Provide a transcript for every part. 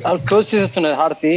వాళ్ళు క్లోజ్ చేసేస్తున్నారు హారతి.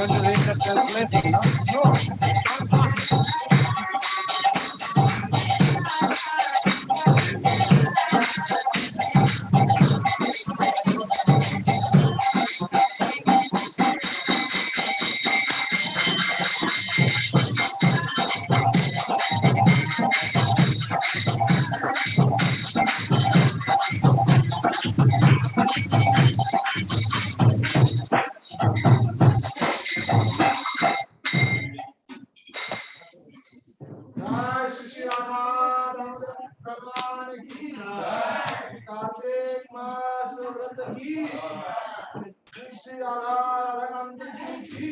going to read the translating, no? Kartik मास व्रत की श्री राधा राधाकांत जी की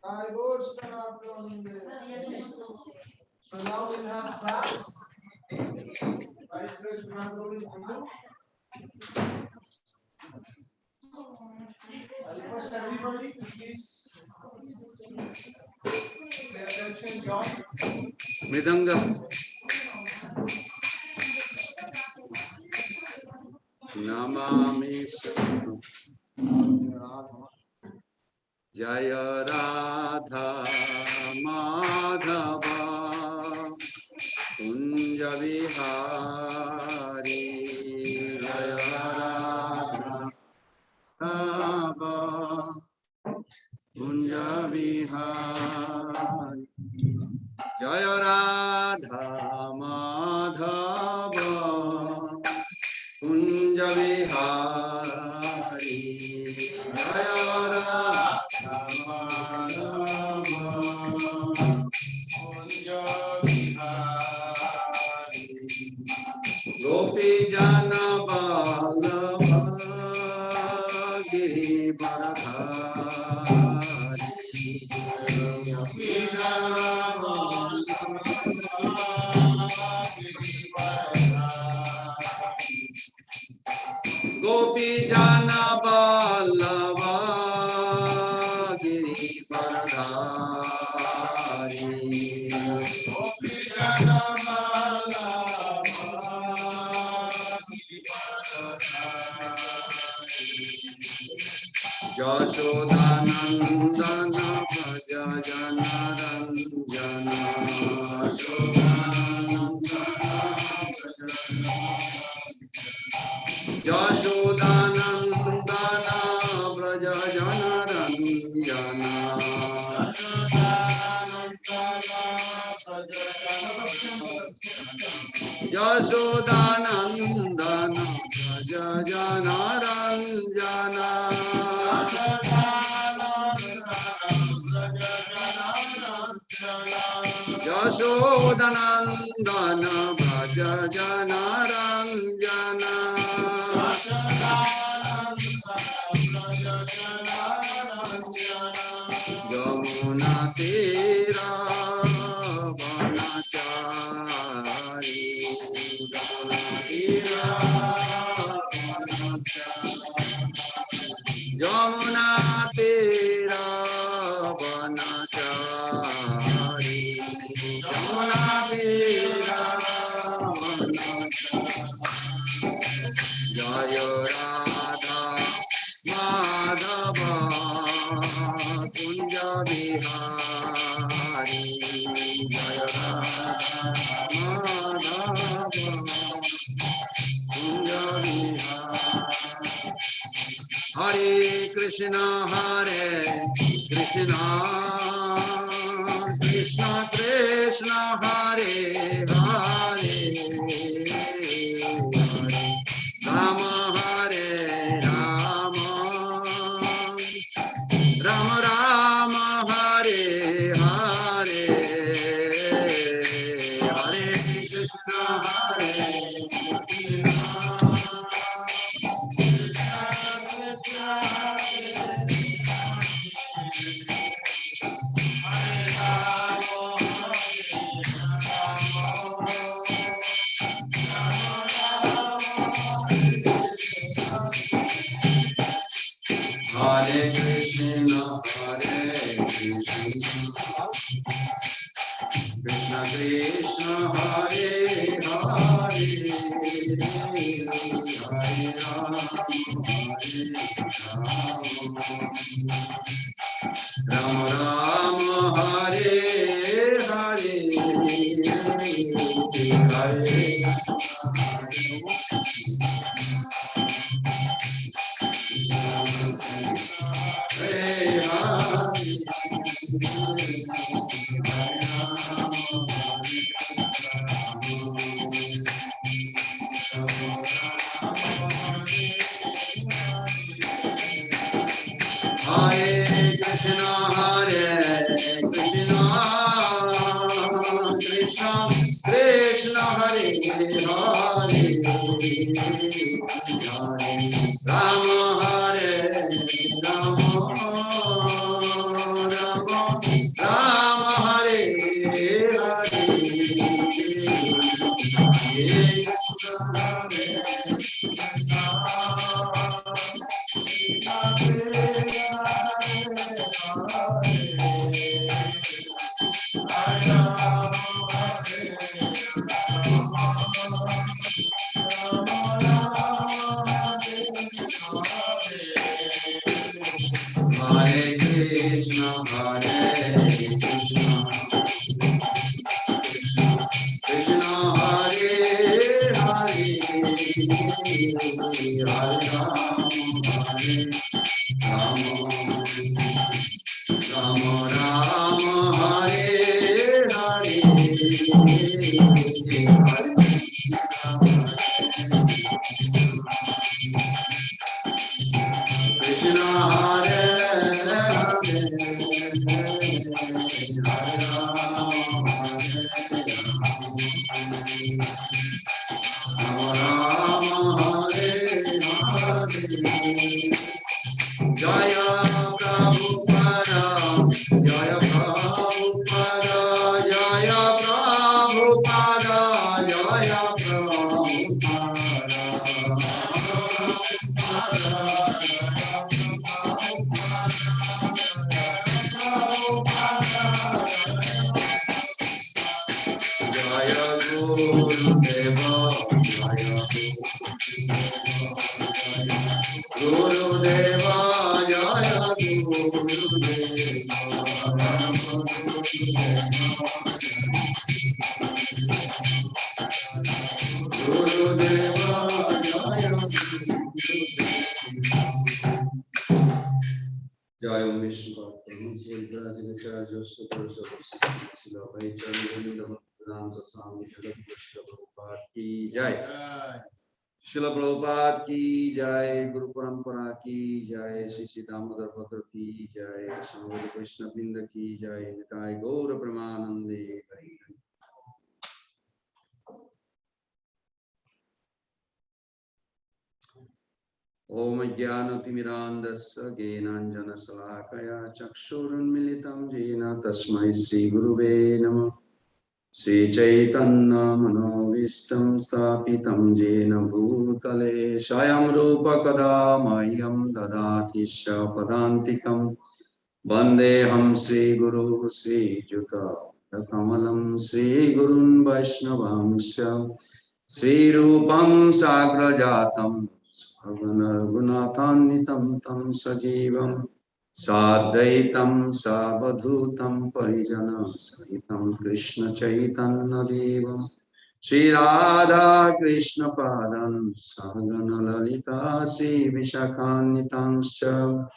I roast and after on the so now we'll have class. Vice President is Hindu. I request everybody to please pay attention, John. Mridanga. Namami Jaya Radha Madhava Kunja Vihari Jaya Radha Madhava Kunja Vihari Jaya Radha Madhava Kunja Vihari Jaya Radha Madhava Kunja Vihari Gopi Jana Vallabha Giri Varadhari Gopi Jana Vallabha Giri Varadhari Gopi Jana Vallabha Giri Varadhari Gopi Jana Vallabha Giri Varadhari Yashodanandana Bhaja Jana Ranjana Yashodanandana Braja Jana Ranjana Yashodanandana Braja Jana Ranjana Yashodanandana Braja Jana Ranjana Yamuna Tera Vanachari Yamuna Tera Vanachari Yamuna Tera Vanachari Jaya Radha Madhava Kunja Vihari Jaya Radha Madhava Kunja Vihari Hare Krishna Krishna Krishna Hare Hare Rama Hare Rama Rama Rama Hare Hare Hare Krishna Hare Krishna Krishna Krishna Hare Hare Hare Rama Jai Om Vishnu Bhakti Jai Srila Prabhupada ki Jai, Guru Parampara ki Jai, Shri Damodar Bhatta ki Jai, Samavadi Krishna Binda ki Jai, Nitai Gaura Premanande Hari. Om Jnanatimirandasya Jnananjana Salakaya Chakshurunmilitam Jena Tasmai Sri Guruve Namah Sri Chaitanya Manovistam Stapitam Jena Bhutale Shayam Rupa Kadamayam Dadati Shapadantikam Vandeham Sri Guru Sri Juta Kamalam Sri Gurun Vaishnavamsya Sri Rupam Sagrajatam Gunatanitam Tam Sajivam Sadaitam Savadhutam Parijana Sahitam Krishna Chaitanya Devam Shri Radha Krishna Padan Sagana Lalita Sri Vishakanitamscha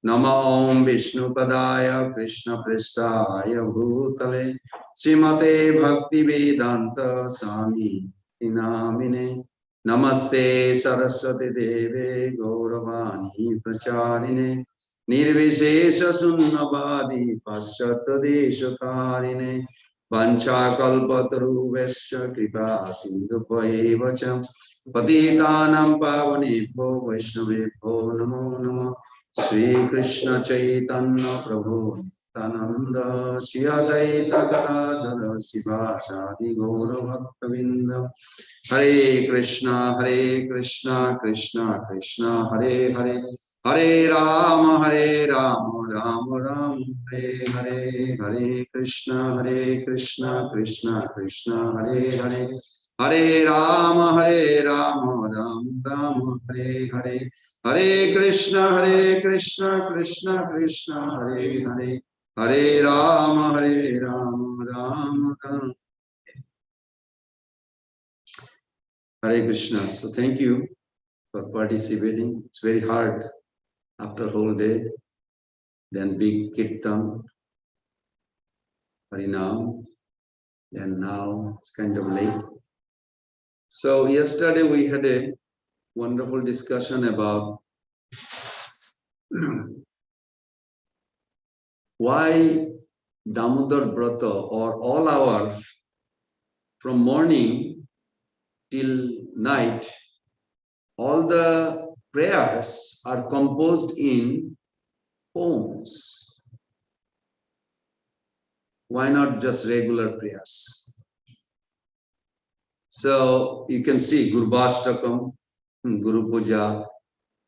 Nama Om Vishnu Padaya Krishna Prestaya Bhutale Srimate Bhakti Vedanta Swami Namine Namaste Saraswati Deve Gauravani Pracharine Nirvishesha Sunnavadi Paschata Deshakarine Vancha Kalpataru Vesha Kripa Sindhu Vacham Patitanam Pavanebho Vaishnavebho Namo Namah Sri Krishna Chaitanya Prabhu Nityananda Shri Advaita Gadadhara Sivasadi Gaura Bhaktavinda Hare Krishna Krishna Krishna Hare Hare Hare Rama Rama Rama Hare Hare Hare Krishna Krishna Krishna Hare Hare Hare Rama Rama Rama Hare Hare Hare Krishna Krishna Krishna Hare Hare Hare Rama Rama Rama Hare Krishna. So thank you for participating. It's very hard after a whole day. Then big kirtan, Harinam, and now it's kind of late. So yesterday we had a wonderful discussion about why Damodar Brata or all hours from morning till night, all the prayers are composed in poems. Why not just regular prayers? So you can see Guru Bhastakam, Guru Puja,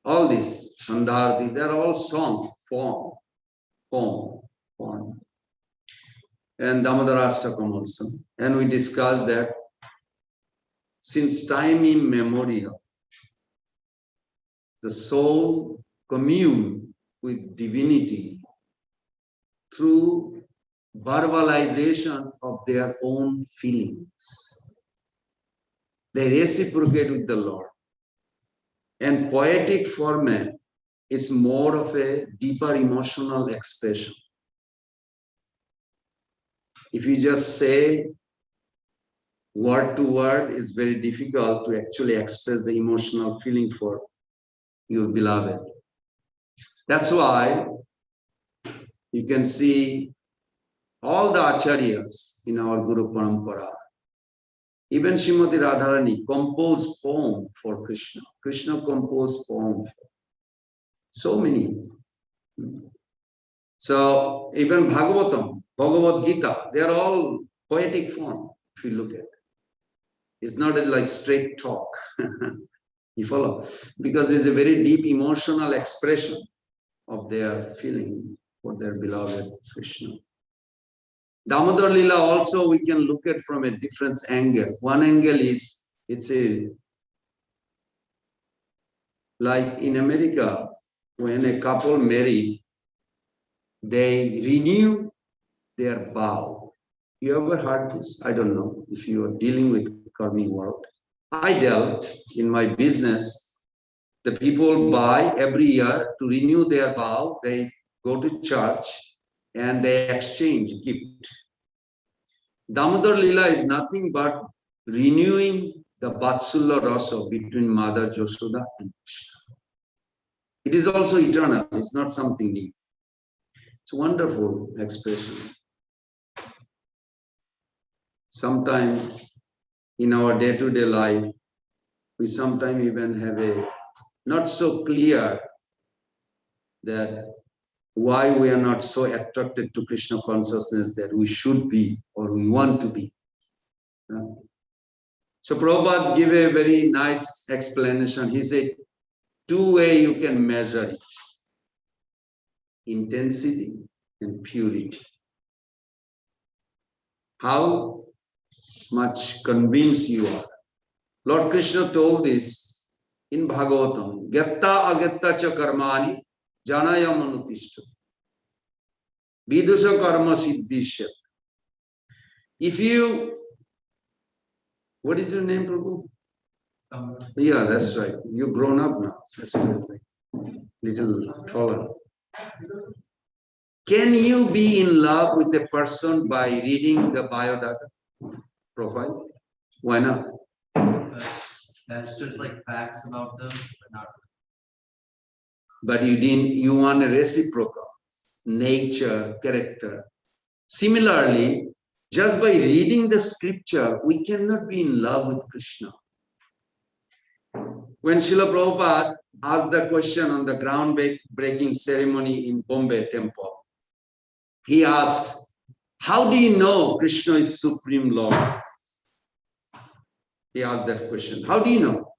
all these Sandharti, they're all song, poem. And Damodarashtakam also. And we discussed that since time immemorial, the soul commune with divinity through verbalization of their own feelings. They reciprocate with the Lord. And poetic format is more of a deeper emotional expression. If you just say word to word, it's very difficult to actually express the emotional feeling for your beloved. That's why you can see all the acharyas in our Guru Parampara. Even Srimati Radharani composed poem for Krishna. Krishna composed poem for so many. So even Bhagavatam, Bhagavad Gita, they are all poetic form, if you look at it. It's not like straight talk. You follow? Because it's a very deep emotional expression of their feeling for their beloved Krishna. Damodar Lila also we can look at from a different angle. One angle is, it's a, like in America, when a couple marry, they renew their vow. You ever heard this? I don't know if you are dealing with karmic world. I dealt in my business. The people buy every year to renew their vow. They go to church and they exchange gift. Damodar Lila is nothing but renewing the Vatsulla Rasa between Mother Yashoda and Krishna. It is also eternal. It's not something new. It's a wonderful expression. Sometimes in our day-to-day life, we sometimes even have a not so clear that why we are not so attracted to Krishna consciousness that we should be or we want to be. So Prabhupada gave a very nice explanation. He said, two ways you can measure it: intensity and purity. How much convinced you are. Lord Krishna told this in Bhagavatam, Gyatta agatta cha karmani janaya manutishta vidusha karma siddhisya. If you, what is your name, Prabhu? Yeah, that's right. You've grown up now. That's what little taller. Can you be in love with a person by reading the biodata profile? Why not? That's just like facts about them, but not. But you want a reciprocal nature, character. Similarly, just by reading the scripture, we cannot be in love with Krishna. When Srila Prabhupada asked the question on the groundbreaking ceremony in Bombay temple, he asked, how do you know Krishna is Supreme Lord? He asked that question. How do you know?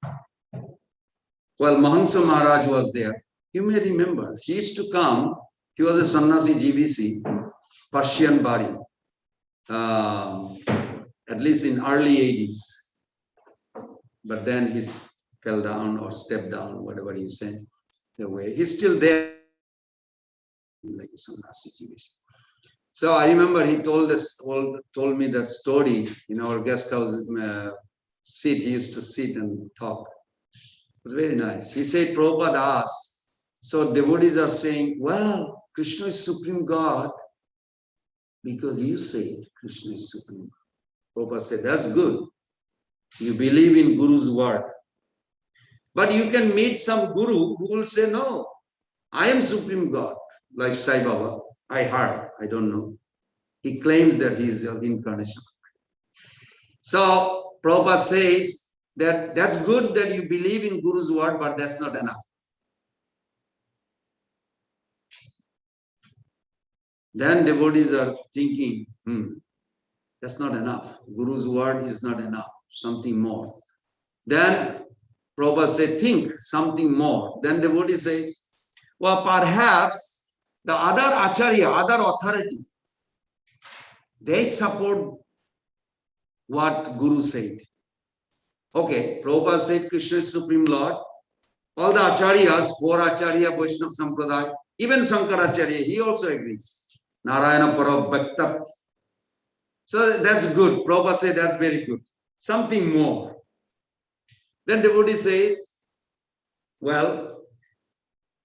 Well, Mahamsa Maharaj was there. You may remember, he used to come. He was a sannyasi GBC, Persian body, at least in early 80s. But then he fell down or stepped down, whatever you say, the way. He's still there, like a sannyasi GBC. So I remember he told me that story in our guest house seat. He used to sit and talk. It was very nice. He said, Prabhupada asked, so devotees are saying, well, Krishna is Supreme God because you say Krishna is Supreme God. Prabhupada said, that's good. You believe in Guru's word. But you can meet some Guru who will say, no, I am Supreme God, like Sai Baba. I heard, I don't know. He claims that he is an incarnation. So Prabhupada says that that's good that you believe in Guru's word, but that's not enough. Then devotees are thinking, that's not enough. Guru's word is not enough, something more. Then Prabhupada said, think something more. Then devotee says, Well, perhaps the other acharya, other authority, they support what Guru said. Okay, Prabhupada said Krishna is Supreme Lord. All the acharyas, four acharya, Vaishnava Sampradaya, even Shankaracharya, he also agrees. Narayana Para Bhakta. So that's good. Prabhupada said that's very good. Something more. Then devotee says, well,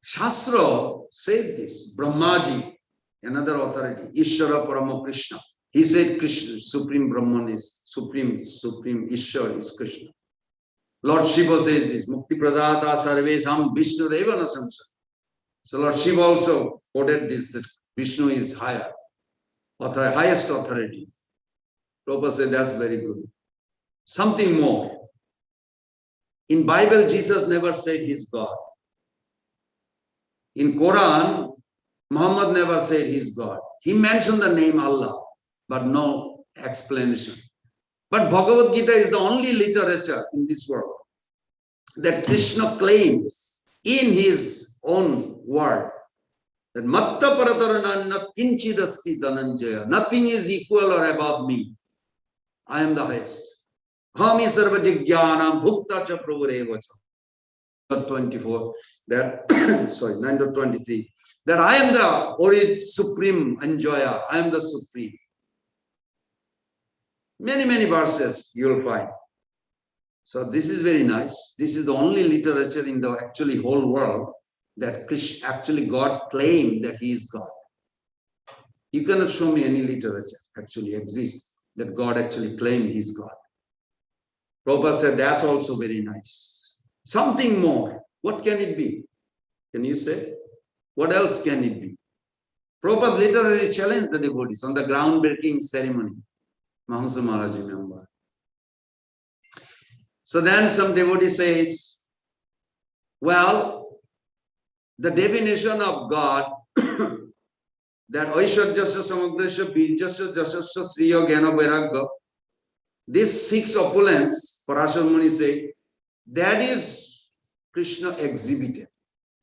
Shastra says this. Brahmaji, another authority, Ishvara Parama Krishna. He said Krishna, Supreme Brahman is Supreme Ishvara is Krishna. Lord Shiva says this, Mukti Pradata Sarvesham Vishnu Deva Nasamsa. So Lord Shiva also quoted this, that Vishnu is higher, highest authority. Prabhupada said that's very good. Something more. In Bible, Jesus never said he's God. In Quran, Muhammad never said he's God. He mentioned the name Allah, but no explanation. But Bhagavad Gita is the only literature in this world that Krishna claims in his own word that Matta Parataranana Kinchidasti Dhananjaya. Nothing is equal or above me. I am the highest. Hami Sarva Jigyanam Bhukta Cha Prabhurevacha. 24, that 9.23, that I am the supreme enjoyer, I am the supreme. Many verses you will find. So this is very nice. This is the only literature in the actually whole world that Krishna, actually God claimed that he is God. You cannot show me any literature actually exists that God actually claimed he is God. Prabhupada said that's also very nice. Something more. What can it be? Can you say? What else can it be? Prabhupada literally challenged the devotees on the groundbreaking ceremony. Mahamsa Maharaj, remember. So then some devotee says, well, the definition of God, that Aishwarjasya Samagrasya Birjasya Jasasya Sriya Gyana Vairagya, these six opulence, Parashar Muni say, that is Krishna exhibited.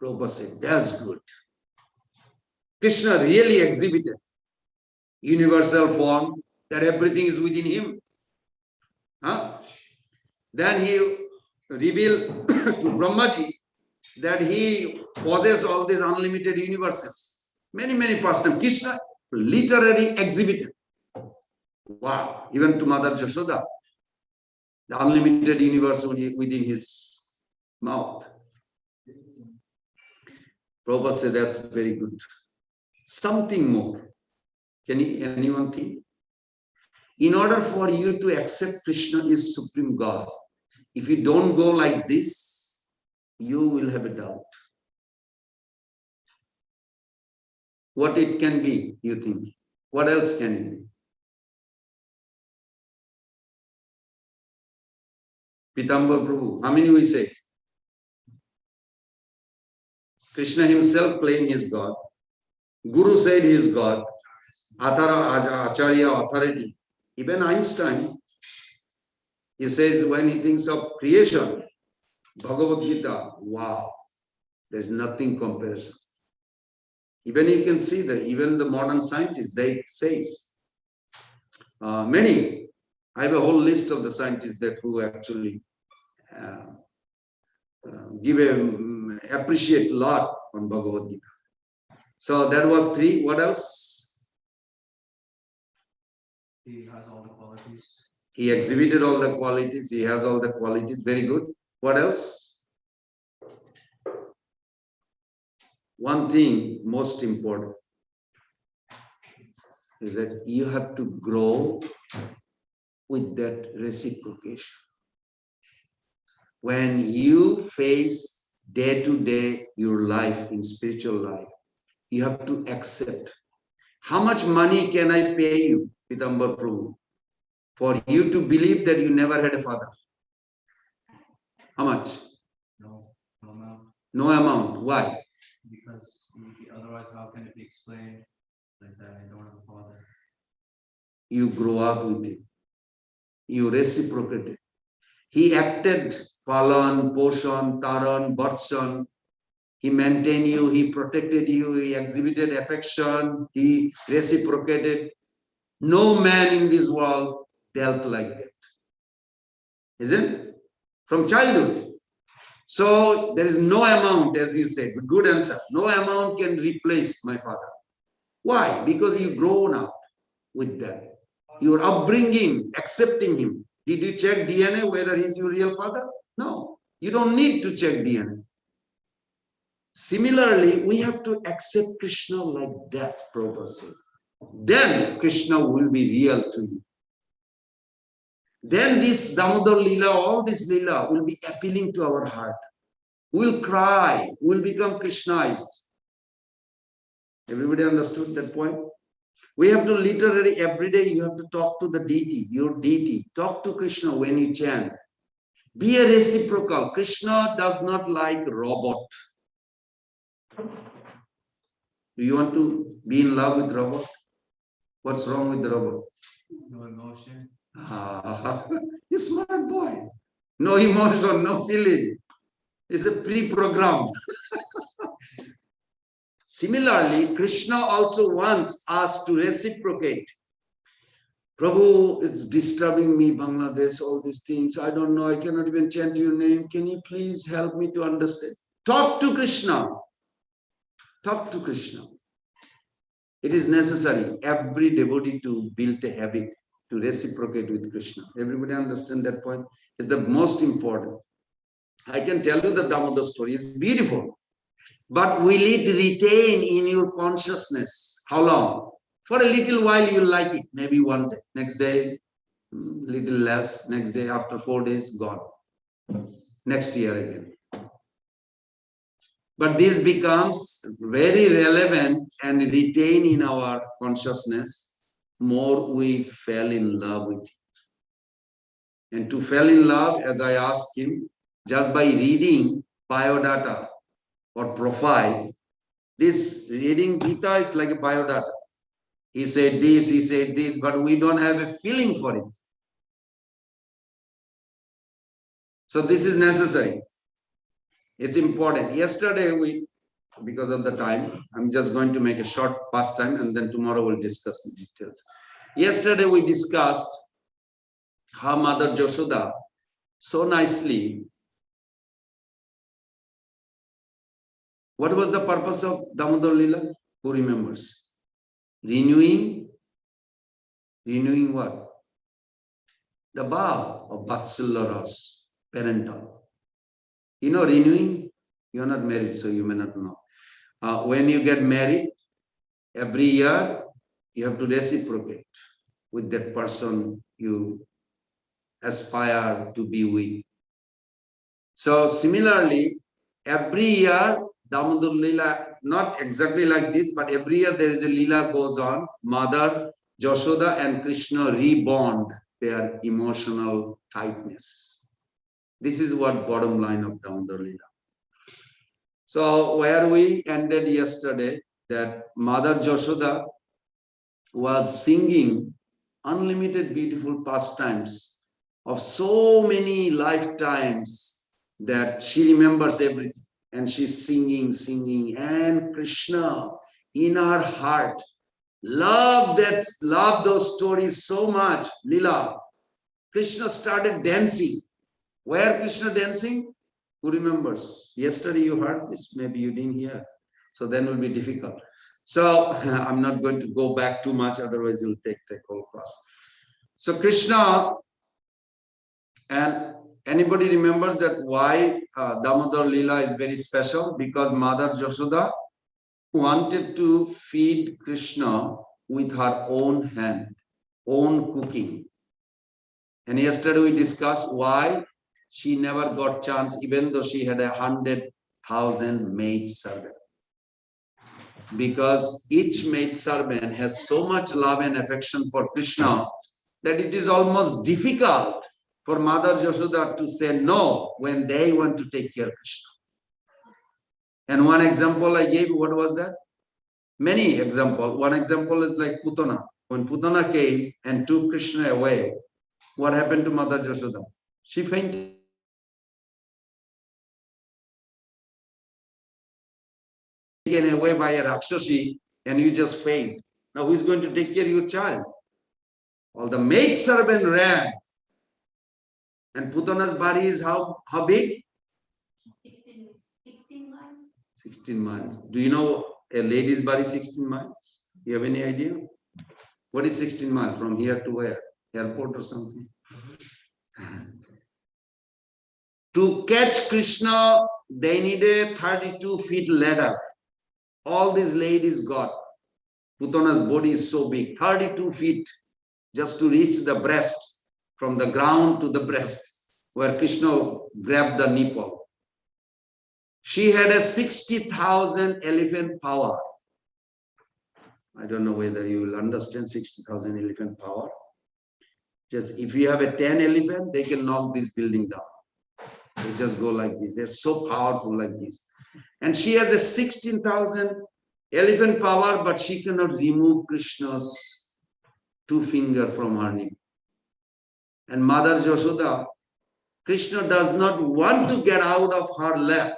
Prabhupada said, that's good. Krishna really exhibited universal form, that everything is within him. Huh? Then he revealed to Brahmaji that he possesses all these unlimited universes. Many pastimes. Krishna literally exhibited. Wow. Even to Mother Jashoda, the unlimited universe within his mouth. Prabhupada said that's very good. Something more. Can anyone think? In order for you to accept Krishna is Supreme God, if you don't go like this, you will have a doubt. What it can be, you think? What else can it be? Pitambar Prabhu, how many we say? Krishna himself claimed he is God. Guru said he is God. Acharya, authority. Even Einstein, he says when he thinks of creation, Bhagavad Gita, wow, there's nothing comparison. Even you can see that even the modern scientists, they say, many, I have a whole list of the scientists that who actually appreciate a lot on Bhagavad Gita. So that was 3. What else? He has all the qualities. He exhibited all the qualities. He has all the qualities. Very good. What else? One thing most important is that you have to grow with that reciprocation. When you face day to day your life in spiritual life, you have to accept. How much money can I pay you, Pitambar Prabhu, for you to believe that you never had a father? How much? No amount. No amount. Why? Because otherwise, how can it be explained like that? I don't have a father. You grow up with it. You reciprocate it. He acted Palan, Poshan, Taran, Bharshan. He maintained you, he protected you, he exhibited affection, he reciprocated. No man in this world dealt like that. Isn't it? From childhood. So there is no amount, as you said, good answer. No amount can replace my father. Why? Because you've grown up with them. Your upbringing, accepting him. Did you check DNA whether he's your real father? No. You don't need to check DNA. Similarly, we have to accept Krishna like that, Prabhupada said. Then Krishna will be real to you. Then this Damodar Leela, all this Leela will be appealing to our heart. We'll cry, we'll become Krishnaized. Everybody understood that point? We have to literally, every day you have to talk to the deity, your deity. Talk to Krishna when you chant. Be a reciprocal. Krishna does not like robot. Do you want to be in love with robot? What's wrong with the robot? No emotion. He's a smart boy. No emotion, no feeling. It's a pre-programmed. Similarly, Krishna also wants us to reciprocate. Prabhu, it's disturbing me, Bangladesh, all these things. I don't know, I cannot even chant your name. Can you please help me to understand? Talk to Krishna. Talk to Krishna. It is necessary, every devotee to build a habit to reciprocate with Krishna. Everybody understand that point? It's the most important. I can tell you the Damodar story. It's beautiful. But will it retain in your consciousness? How long? For a little while you will like it. Maybe one day. Next day, little less. Next day, after 4 days, gone. Next year again. But this becomes very relevant and retain in our consciousness more we fell in love with it. And to fall in love, as I asked him, just by reading biodata or profile, this reading Gita is like a biodata. He said this, but we don't have a feeling for it. So this is necessary. It's important. Yesterday because of the time, I'm just going to make a short pastime and then tomorrow we'll discuss the details. Yesterday we discussed how Mother Yashoda so nicely. What was the purpose of Damodar Leela? Who remembers? Renewing what? The vow of Vatsalya Ras, parental. You know, renewing, you're not married, so you may not know. When you get married, every year, you have to reciprocate with that person you aspire to be with. So similarly, every year, Damodar Leela, not exactly like this, but every year there is a Leela goes on. Mother, Yashoda and Krishna rebond their emotional tightness. This is what bottom line of Damodar Leela. So where we ended yesterday, that Mother Yashoda was singing unlimited beautiful pastimes of so many lifetimes that she remembers everything. And she's singing, and Krishna in her heart loved those stories so much. Leela, Krishna started dancing. Where Krishna dancing? Who remembers? Yesterday you heard this, maybe you didn't hear. So then it will be difficult. So I'm not going to go back too much, otherwise you'll take the whole class. So Krishna, and anybody remembers that why Damodar Leela is very special? Because Mother Yashoda wanted to feed Krishna with her own hand, own cooking. And yesterday we discussed why she never got chance, even though she had 100,000 maid servants. Because each maid servant has so much love and affection for Krishna that it is almost difficult for Mother Yashoda to say no when they want to take care of Krishna. And one example I gave, what was that? Many examples. One example is like Putana. When Putana came and took Krishna away, what happened to Mother Yashoda? She fainted. taken away by a Rakshasi and you just faint. Now who is going to take care of your child? All the maid servant ran. And Putana's body is how big? 16 miles. 16 miles. Do you know a lady's body 16 miles? You have any idea? What is 16 miles from here to where? Airport or something? To catch Krishna, they needed 32 feet ladder. All these ladies got. Putana's body is so big, 32 feet just to reach the breast, from the ground to the breast, where Krishna grabbed the nipple. She had a 60,000 elephant power. I don't know whether you will understand 60,000 elephant power. Just if you have a 10 elephant, they can knock this building down. They just go like this. They're so powerful like this. And she has a 16,000 elephant power, but she cannot remove Krishna's 2 fingers from her knee. And Mother Yashoda, Krishna does not want to get out of her lap.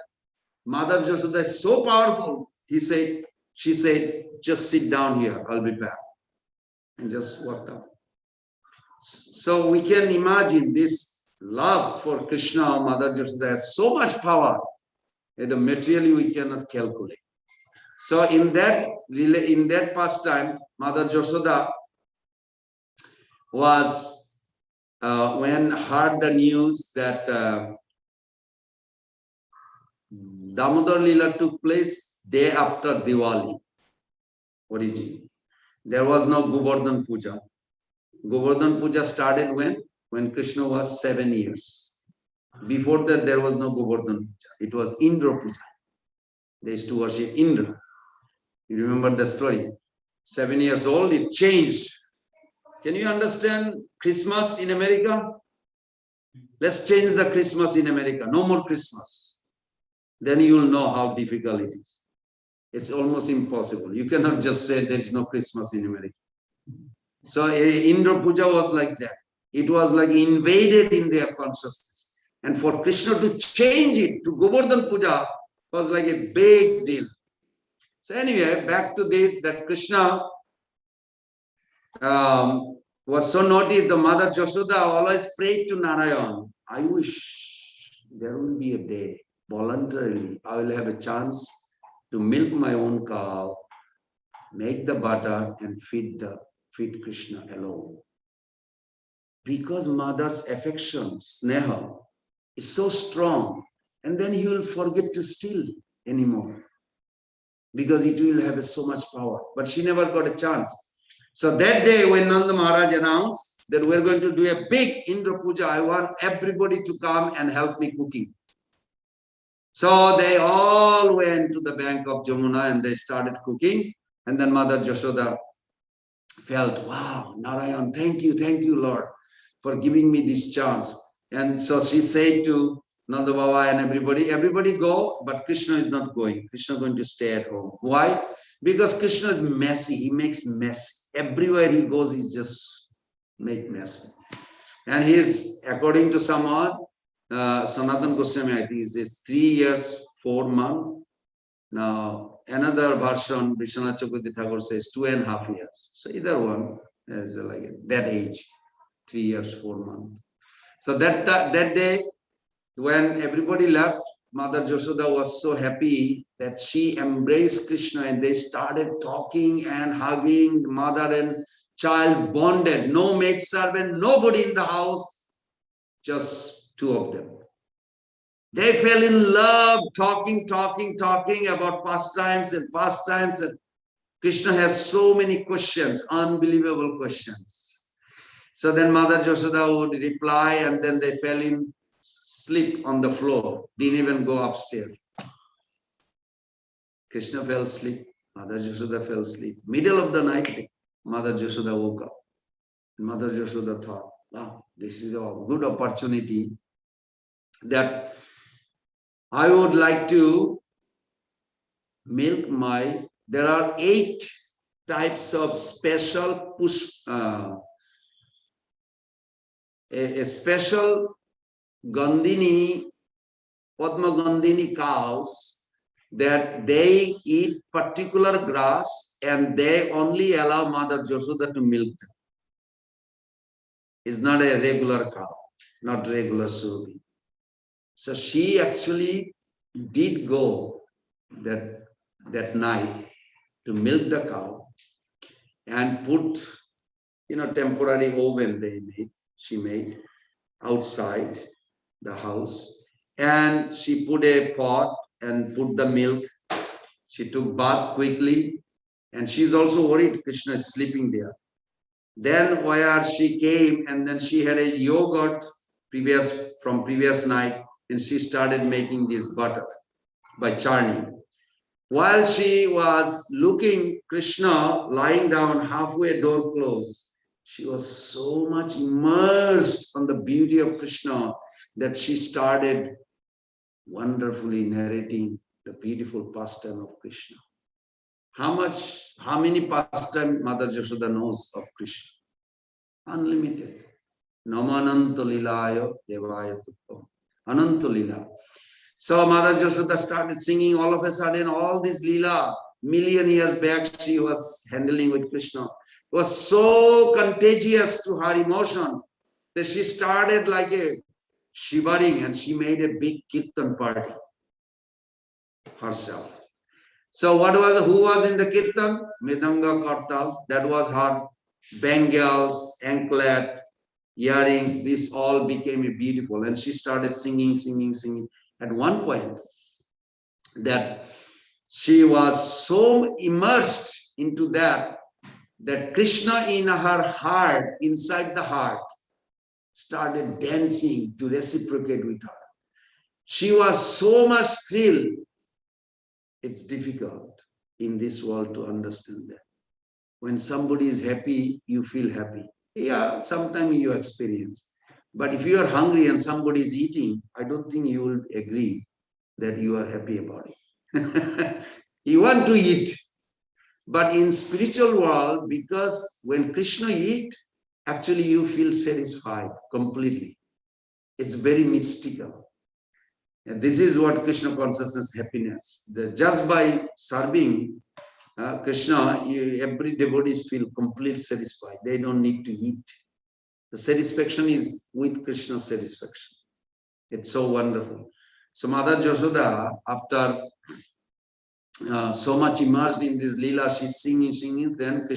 Mother Yashoda is so powerful. She said, just sit down here, I'll be back. And just walked out. So we can imagine this love for Krishna, Mother Yashoda has so much power that materially we cannot calculate. So in that pastime, Mother Yashoda was when heard the news that Damodar Leela took place day after Diwali origin. There was no Govardhan Puja. Govardhan Puja started when Krishna was 7 years. Before that, there was no Govardhan Puja. It was Indra Puja. They used to worship Indra. You remember the story? 7 years old, it changed. Can you understand Christmas in America? Let's change the Christmas in America. No more Christmas. Then you will know how difficult it is. It's almost impossible. You cannot just say there is no Christmas in America. So Indra Puja was like that. It was like invaded in their consciousness. And for Krishna to change it to Govardhan Puja was like a big deal. So anyway, back to this, that Krishna was so naughty. The Mother Yashoda always prayed to Narayan, I wish there will be a day, voluntarily, I will have a chance to milk my own cow, make the butter and feed Krishna alone. Because mother's affection, sneha, is so strong, and then he will forget to steal anymore. Because it will have so much power. But she never got a chance. So that day when Nanda Maharaj announced that we're going to do a big Indra Puja, I want everybody to come and help me cooking. So they all went to the bank of Jamuna and they started cooking. And then Mother Yashoda felt, wow, Narayan, thank you, Lord, for giving me this chance. And so she said to Nanda Baba and everybody go, but Krishna is not going. Krishna is going to stay at home. Why? Because Krishna is messy. He makes mess. Everywhere he goes, he just make mess. And he's, according to someone, Sanatan Goswami, I think, is 3 years, 4 months. Now, another version, Vishwanath Chakravarti Thakur says 2.5 years. So either one is like that age, 3 years, 4 months. So that day, when everybody left, Mother Yashoda was so happy that she embraced Krishna and they started talking and hugging. Mother and child bonded. No maid servant, nobody in the house, just 2 of them. They fell in love, talking about pastimes. And Krishna has so many questions, unbelievable questions. So then Mother Yashoda would reply and then they fell in sleep on the floor, didn't even go upstairs. Krishna fell asleep, Mother Yashoda fell asleep. Middle of the night, Mother Yashoda woke up. Mother Yashoda thought, wow, this is a good opportunity that I would like to milk there are 8 types of special a special Gandhini, Padma Gandhini cows that they eat particular grass and they only allow Mother Josoda to milk them. It's not a regular cow, not regular Surabhi. So she actually did go that night to milk the cow and put, temporary oven she made outside the house. And she put a pot and put the milk. She took bath quickly. And she's also worried Krishna is sleeping there. Then where she came and then she had a yogurt from previous night and she started making this butter by churning. While she was looking Krishna lying down halfway door closed, she was so much immersed on the beauty of Krishna that she started wonderfully narrating the beautiful pastime of Krishna. How many pastime Mother Yashoda knows of Krishna? Unlimited. Namananta Lilaya Devaya Tuttam. Ananta Lila. So Mother Yashoda started singing all of a sudden, all this Lila, million years back, she was handling with Krishna. It was so contagious to her emotion that she started like a shivering and she made a big kirtan party herself. So who was in the kirtan? Mridanga Kartal, that was her bangles, anklet, earrings, this all became beautiful. And she started singing. At one point, that she was so immersed into that Krishna in her heart, inside the heart, started dancing to reciprocate with her. She was so much thrilled. It's difficult in this world to understand that. When somebody is happy, you feel happy. Yeah, sometimes you experience. But if you are hungry and somebody is eating, I don't think you will agree that you are happy about it. You want to eat. But in spiritual world, because when Krishna eat, actually you feel satisfied completely. It's very mystical. And this is what Krishna consciousness happiness. Just by serving Krishna, every devotee feel completely satisfied. They don't need to eat. The satisfaction is with Krishna's satisfaction. It's so wonderful. So Mother Yashoda, after so much immersed in this Leela, she's singing. Then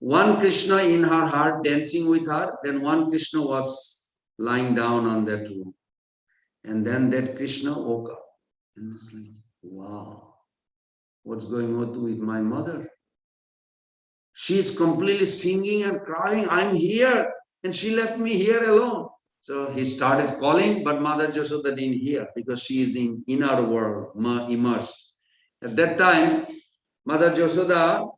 one Krishna in her heart dancing with her, then one Krishna was lying down on that room. And then that Krishna woke up and was like, wow, what's going on with my mother? She's completely singing and crying, I'm here, and she left me here alone. So he started calling, but Mother Yashoda didn't hear because she is in inner world, immersed. At that time, Mother Yashoda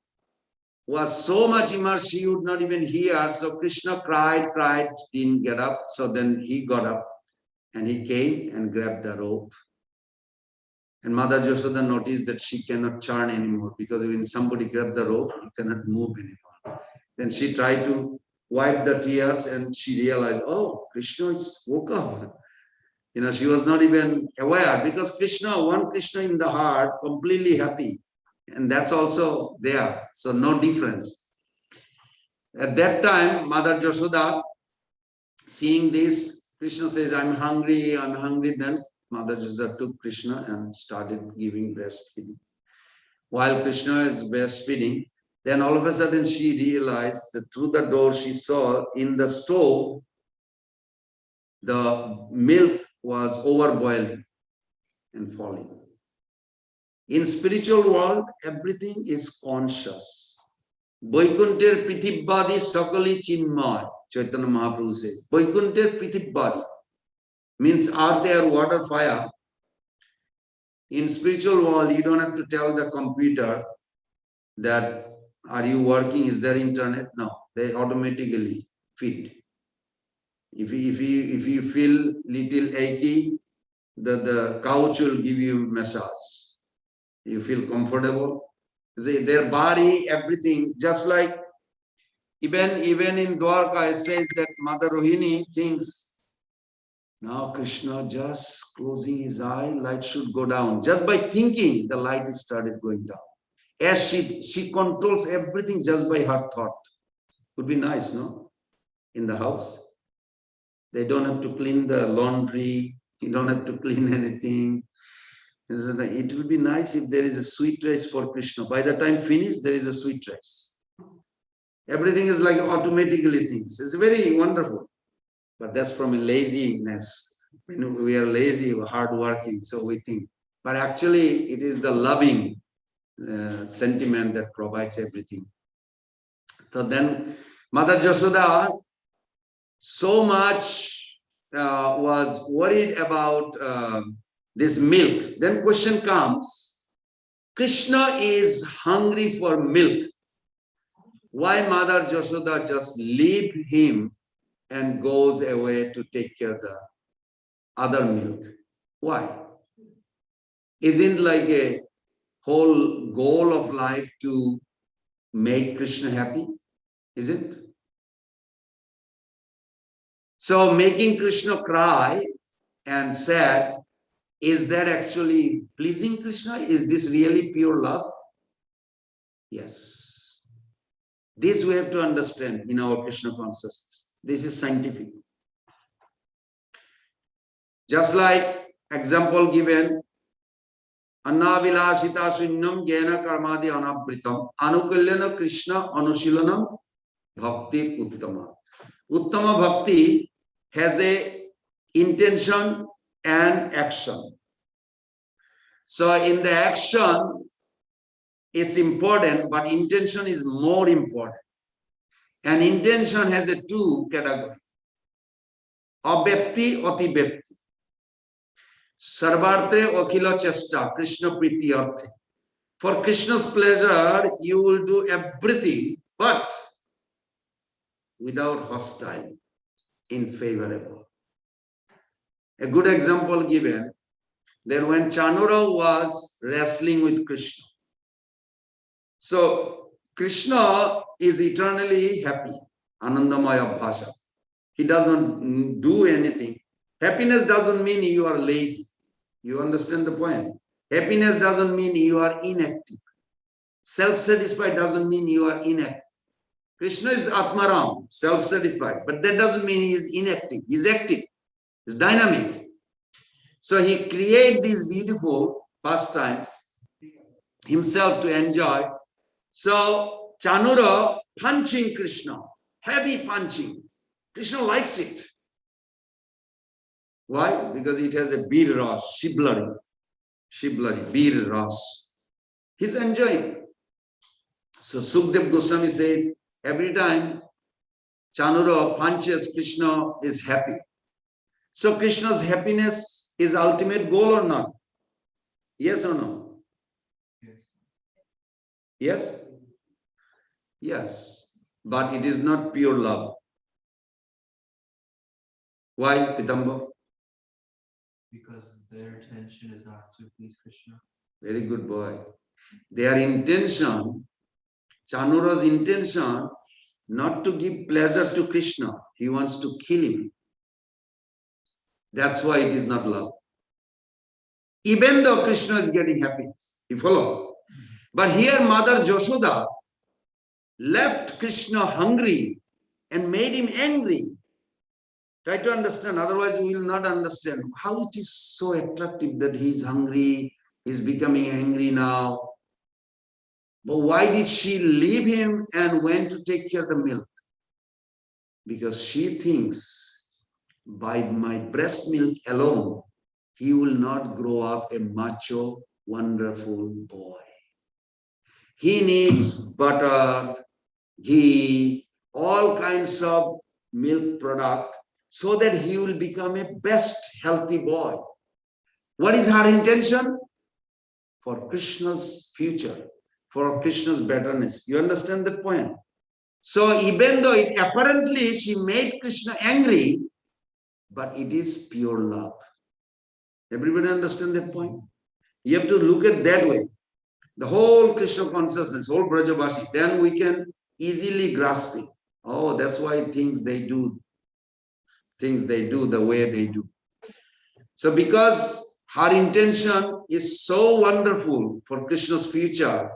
was so much immersed, she would not even hear. So Krishna cried, didn't get up. So then he got up and he came and grabbed the rope. And Mother Yashoda noticed that she cannot churn anymore because when somebody grabbed the rope, you cannot move anymore. Then she tried to wipe the tears and she realized, oh, Krishna is woke up. She was not even aware because one Krishna in the heart, completely happy. And that's also there. So no difference. At that time, Mother Yashoda, seeing this, Krishna says, I'm hungry. Then Mother Yashoda took Krishna and started giving breastfeeding. While Krishna is breastfeeding, then all of a sudden she realized that through the door she saw in the stove, the milk was overboiling and falling. In spiritual world, everything is conscious. Vaikunter Prithibhadi Sakali Chinmay, Chaitanya Mahaprabhu says. Vaikunter Prithibhadi means earth, air, water, fire. In spiritual world, you don't have to tell the computer that are you working, is there internet? No, they automatically feed. If you feel little achy, the couch will give you massage. You feel comfortable. Their body, everything, just like even in Dwarka, it says that Mother Rohini thinks Now Krishna just closing his eye, light should go down. Just by thinking, the light is started going down. As she controls everything just by her thought. Would be nice, no? In the house. They don't have to clean the laundry. You don't have to clean anything. It would be nice if there is a sweet rice for Krishna. By the time finished, there is a sweet rice. Everything is like automatically things. It's very wonderful. But that's from a laziness. When we are lazy, we're hardworking, so we think. But actually, it is the loving sentiment that provides everything. So then, Mother Jashoda so much was worried about this milk. Then question comes, Krishna is hungry for milk. Why Mother Jashoda just leave him and goes away to take care of the other milk? Why? Isn't like a whole goal of life to make Krishna happy? Isn't? So making Krishna cry and sad, is that actually pleasing Krishna? Is this really pure love? Yes. This we have to understand in our Krishna consciousness. This is scientific. Just like example given, Anna Vilasita Sunyam Jena Karmadi Anabritam Anukulyana Krishna Anushilanam Bhakti Uttama. Uttama Bhakti has a intention and action. So in the action, it's important, but intention is more important. And intention has a two category. Abhyapti, Atibhyapti. Sarvarte Akhila Chesta, Krishna Priti Arthe. For Krishna's pleasure, you will do everything, but without hostile, unfavorable. A good example given, that when Chanura was wrestling with Krishna. So Krishna is eternally happy, Anandamaya Bhasha. He doesn't do anything. Happiness doesn't mean you are lazy. You understand the point? Happiness doesn't mean you are inactive. Self-satisfied doesn't mean you are inactive. Krishna is Atmaram, self-satisfied, but that doesn't mean he is inactive. He is active. He is dynamic. So he creates these beautiful pastimes himself to enjoy. So Chanura punching Krishna, heavy punching. Krishna likes it. Why? Because it has a beer ras, shiblari, beer ras. He's enjoying. So Sukdev Goswami says, every time Chanura punches, Krishna is happy. So Krishna's happiness is ultimate goal or not? Yes or no? Yes? Yes. But it is not pure love. Why, Pitamba? Because their intention is not to please Krishna. Very good boy. Their intention, Chanura's intention, not to give pleasure to Krishna. He wants to kill him. That's why it is not love. Even though Krishna is getting happiness. You follow? But here Mother Jashoda left Krishna hungry and made him angry. Try to understand, otherwise we will not understand how it is so attractive that he is hungry, he is becoming angry now. But why did she leave him and went to take care of the milk? Because she thinks by my breast milk alone, he will not grow up a macho, wonderful boy. He needs butter, ghee, all kinds of milk product, so that he will become a best healthy boy. What is her intention? For Krishna's future, for Krishna's betterness. You understand that point? So even though apparently she made Krishna angry, but it is pure love. Everybody understand that point? You have to look at that way. The whole Krishna consciousness, whole Brajavashi, then we can easily grasp it. Oh, that's why things they do the way they do. So because her intention is so wonderful for Krishna's future,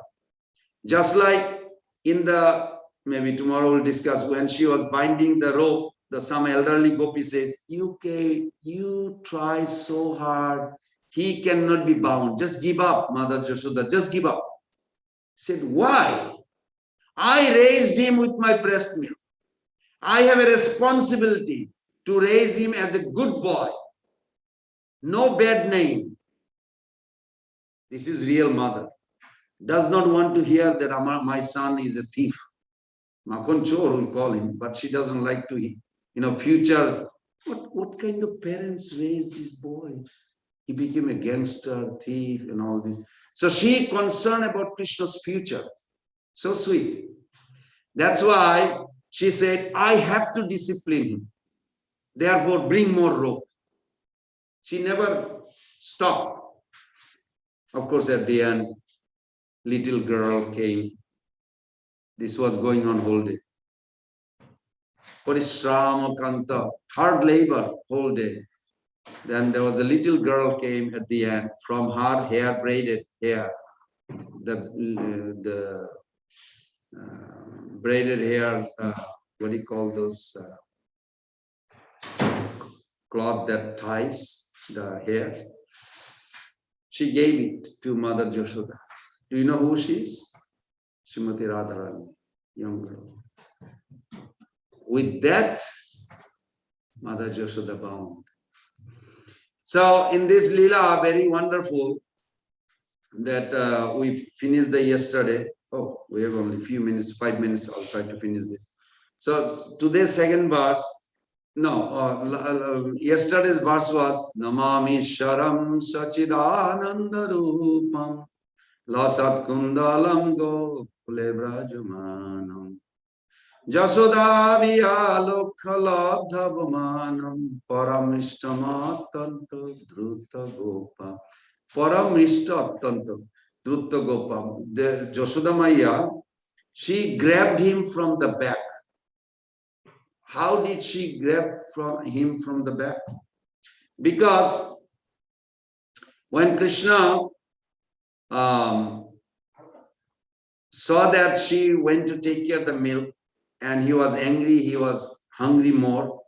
just like in the, maybe tomorrow we'll discuss, when she was binding the rope, some elderly gopi says, you try so hard, he cannot be bound. Just give up, Mother Jashoda, just give up. Said, why? I raised him with my breast milk. I have a responsibility to raise him as a good boy. No bad name. This is real mother. Does not want to hear that my son is a thief. Makon Chor, we call him, but she doesn't like to, future. What kind of parents raised this boy? He became a gangster, thief, and all this. So she concerned about Krishna's future. So sweet. That's why she said, I have to discipline him. Therefore, bring more rope. She never stopped. Of course, at the end, little girl came. This was going on whole day. Parishrama Kanta, hard labor whole day. Then there was a little girl came at the end, from her hair, braided hair. The braided hair, what do you call those cloth that ties the hair? She gave it to Mother Jashoda. Do you know who she is? Srimati Radharani, young girl. With that, Mother Jashoda bound. So in this Leela, very wonderful that we finished the yesterday. Oh, we have only a few minutes, 5 minutes. I'll try to finish this. So today's second verse. No, yesterday's verse was Namami Sharam Sachidananda Rupam Lasat Kundalam Go Brajamanam Jasoda Vialokhalabdhavamanam Paramishtamatanta Druta Gopa Paramishta Attanta Druta Gopa. The Jasoda Maya, she grabbed him from the back. How did she grab him from the back? Because when Krishna saw that she went to take care of the milk and he was angry, he was hungry more,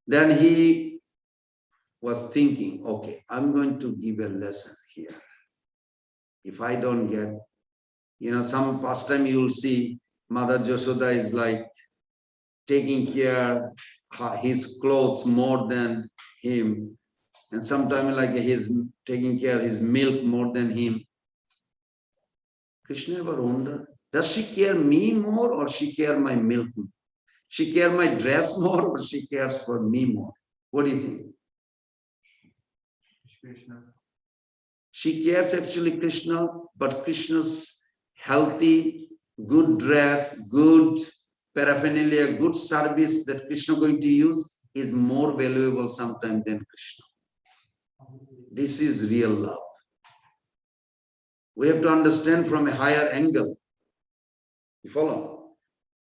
then he was thinking, okay, I'm going to give a lesson here. If I don't get, some past time you will see Mother Jashoda is like taking care his clothes more than him, and sometimes like he's taking care his milk more than him. Krishna ever wondered, does she care me more or she care my milk more? She care my dress more or she cares for me more? What do you think? Krishna. She cares actually Krishna, but Krishna's healthy, good dress, good paraphernalia, good service that Krishna is going to use is more valuable sometimes than Krishna. This is real love. We have to understand from a higher angle. You follow?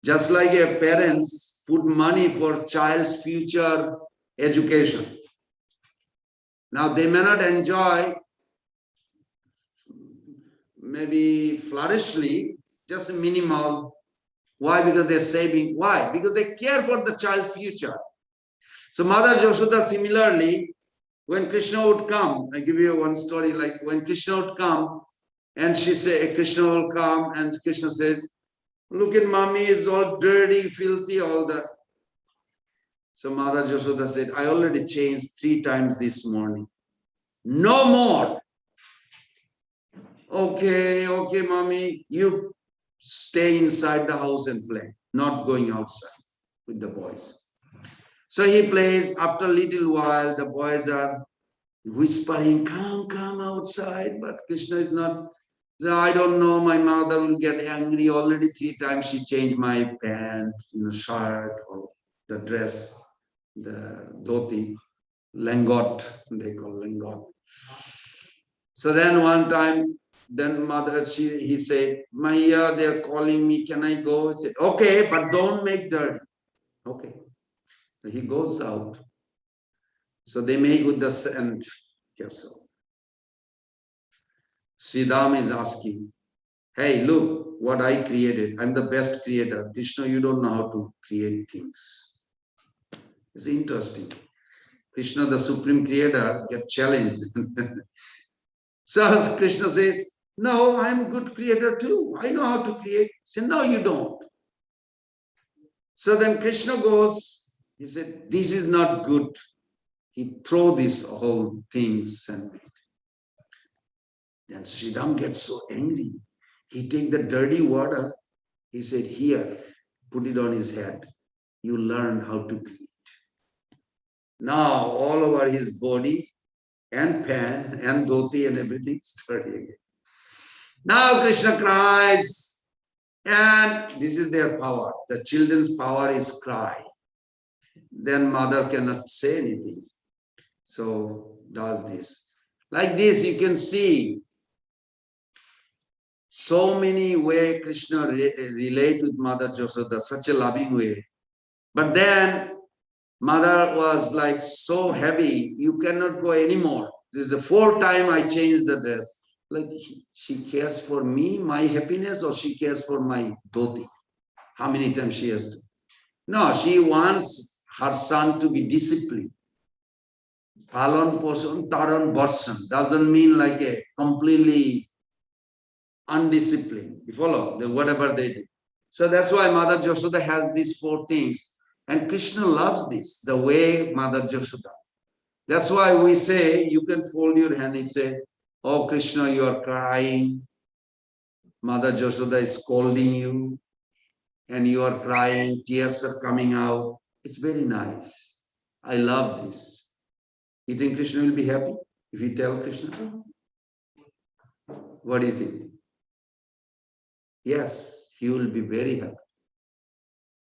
Just like a parents put money for child's future education. Now they may not enjoy maybe flourishly, just minimal. Why? Because they're saving. Why? Because they care for the child's future. So Mother Jashoda similarly, when Krishna would come, I give you one story, like when Krishna would come, and she said, Krishna will come, and Krishna said, look at mommy, it's all dirty, filthy, all that. So Mother Jashoda said, I already changed 3 times this morning. No more. Okay, mommy, you stay inside the house and play, not going outside with the boys. So he plays. After a little while, the boys are whispering, come outside. But Krishna is not. So I don't know, my mother will get angry. Already 3 times she changed my pant, shirt, or the dress, the dhoti, langot, they call langot. So then one time, then mother, he said, Maya, they're calling me, can I go? He said, okay, but don't make dirty. Okay. He goes out. So they make with the sand, Careful. Sridham is asking, hey, look what I created. I'm the best creator. Krishna, you don't know how to create things. It's interesting. Krishna, the supreme creator, get challenged. So Krishna says, no, I'm a good creator too. I know how to create. He said, no, you don't. So then Krishna goes, he said, this is not good. He throw these whole things and then Sridham gets so angry. He take the dirty water. He said, here, put it on his head. You learn how to create. Now all over his body and pan and dhoti and everything started again. Now Krishna cries, and this is their power. The children's power is cry. Then mother cannot say anything. So does this. Like this, you can see so many ways Krishna relate with Mother Yashoda, such a loving way. But then mother was like so heavy, you cannot go anymore. This is the fourth time I changed the dress. Like she cares for me, my happiness, or she cares for my dhoti? How many times she has to? No, she wants her son to be disciplined. Palon poshon taron borsan doesn't mean like a completely undisciplined. You follow? Whatever they do. So that's why Mother Yashoda has these four things. And Krishna loves this, the way Mother Yashoda. That's why we say, you can fold your hand and say, oh Krishna, you are crying. Mother Yashoda is scolding you. And you are crying, tears are coming out. It's very nice. I love this. You think Krishna will be happy if you tell Krishna? What do you think? Yes, he will be very happy.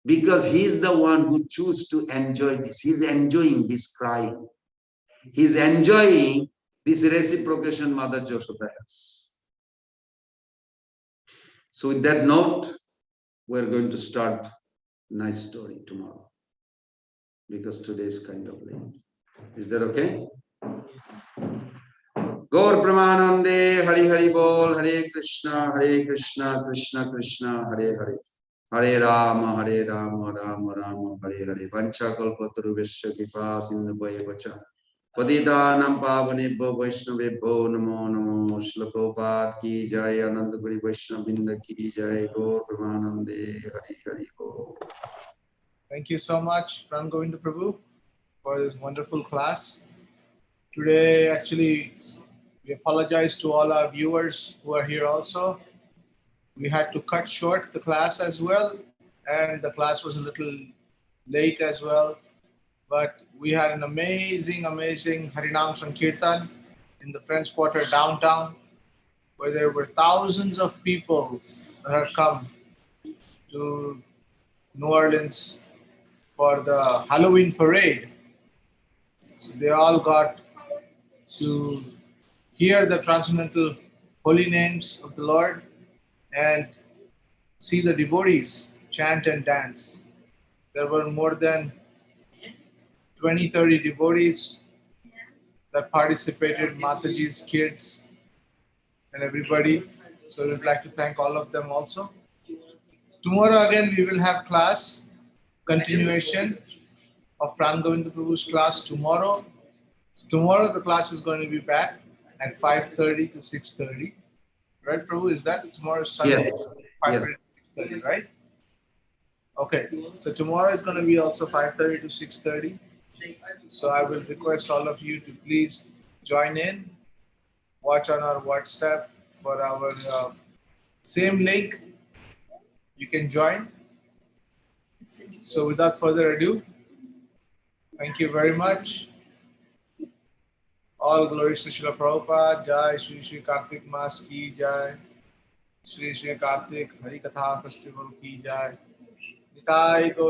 Because he's the one who chooses to enjoy this. He's enjoying this crying. He's enjoying this reciprocation Mother Yashoda has. So with that note, we're going to start nice story tomorrow. Because today is kind of late. Is that okay? Gaur Pramanande, Hari Hari Bol, Hare Krishna, Krishna Krishna, Hare Hare. Hare Rama, Rama Rama, Hare Hare. Vancha kalpataru vishya kipa sindhu vacha. Patitanam pavanebho vaishnavebho namo namo. Srila Prabhupada ki jai, Ananda Guri Vaishnavrinda ki jai, Gaur Pramanande, Hari Hari Bol. Thank you so much, Pran Govinda Prabhu, for this wonderful class. Today, actually, we apologize to all our viewers who are here also. We had to cut short the class as well, and the class was a little late as well. But we had an amazing Harinam Sankirtan in the French Quarter downtown, where there were thousands of people that had come to New Orleans for the Halloween parade. So they all got to hear the transcendental holy names of the Lord and see the devotees chant and dance. There were more than 20-30 devotees that participated, Mataji's kids and everybody. So we'd like to thank all of them also. Tomorrow again we will have class, continuation of Pran Govinda Prabhu's class tomorrow. So tomorrow the class is going to be back at 5:30 to 6:30. Right, Prabhu? Is that tomorrow Sunday? Yes. 5:30 to 6:30, right? Okay. So tomorrow is going to be also 5:30 to 6:30. So I will request all of you to please join in, watch on our WhatsApp for our same link. You can join. So without further ado, thank you very much. All glories to Srila Prabhupada, Jai Shri Shri Kartik Mas ki Jai, Shri Shri Kartik Hari Katha Festival ki Jai, Nitai Gaur